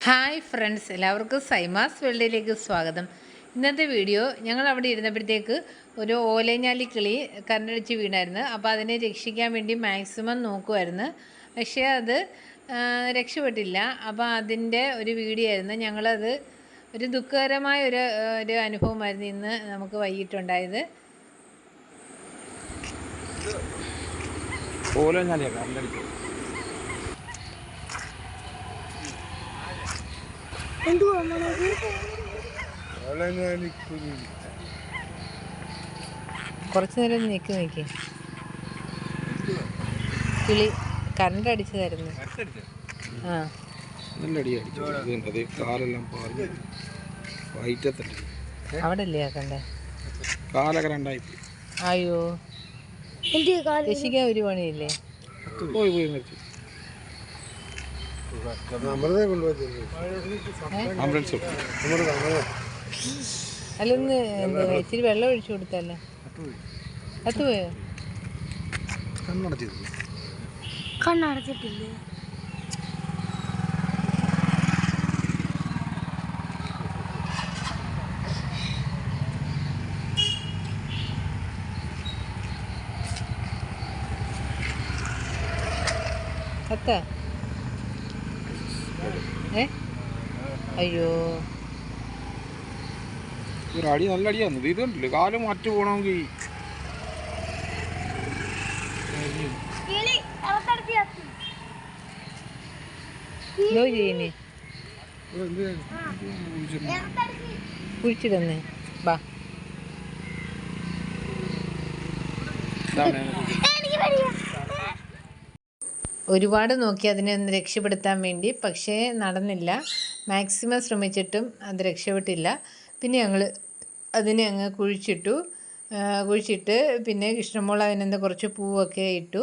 Hi friends, എല്ലാവർക്കും സൈമാസ് വേൾഡിലേക്ക് സ്വാഗതം. ഇന്നത്തെ വീഡിയോ ഞങ്ങൾ അവിടെ ഇരുന്നപ്പോഴത്തേക്ക് ഒരു ഓലഞ്ഞാലി കിളി കരണ്ടടിച്ച് വീണായിരുന്നു. അപ്പോൾ അതിനെ രക്ഷിക്കാൻ വേണ്ടി മാക്സിമം നോക്കുമായിരുന്നു. പക്ഷേ അത് രക്ഷപ്പെട്ടില്ല. അപ്പോൾ അതിൻ്റെ ഒരു വീഡിയോ ആയിരുന്നു. ഞങ്ങളത് ഒരു ദുഃഖകരമായ ഒരു അനുഭവമായിരുന്നു ഇന്ന് നമുക്ക് വൈകിട്ടുണ്ടായത്. കുറച്ച് നേരം നിൽക്കി കിളി കറണ്ട് അടിച്ചതായിരുന്നു. അവിടെ അല്ലേ ആക്കണ്ടേ? അയ്യോ, രക്ഷിക്കാൻ ഒരു പണിയില്ലേ? അല്ലൊന്ന് ഇച്ചിരി വെള്ളം ഒഴിച്ചു കൊടുത്തല്ലേ? കത്തുപോയോ? കണ്ണടച്ചിട്ടില്ലേ? കത്ത അയ്യോ, അടി നല്ല അടിയാന്ന്. ഇതുണ്ടല്ലോ കാല് മാറ്റി പോകണമെങ്കിൽ കുഴിച്ചിടന്നേ ബാ. ഒരുപാട് നോക്കി അതിനെ ഒന്ന് രക്ഷപ്പെടുത്താൻ വേണ്ടി, പക്ഷേ നടന്നില്ല. മാക്സിമം ശ്രമിച്ചിട്ടും അത് രക്ഷപ്പെട്ടില്ല. പിന്നെ ഞങ്ങൾ അതിനെ അങ്ങ് കുഴിച്ചിട്ട് പിന്നെ കൃഷ്ണമോൾ അതിനെന്താ കുറച്ച് പൂവൊക്കെ ഇട്ടു.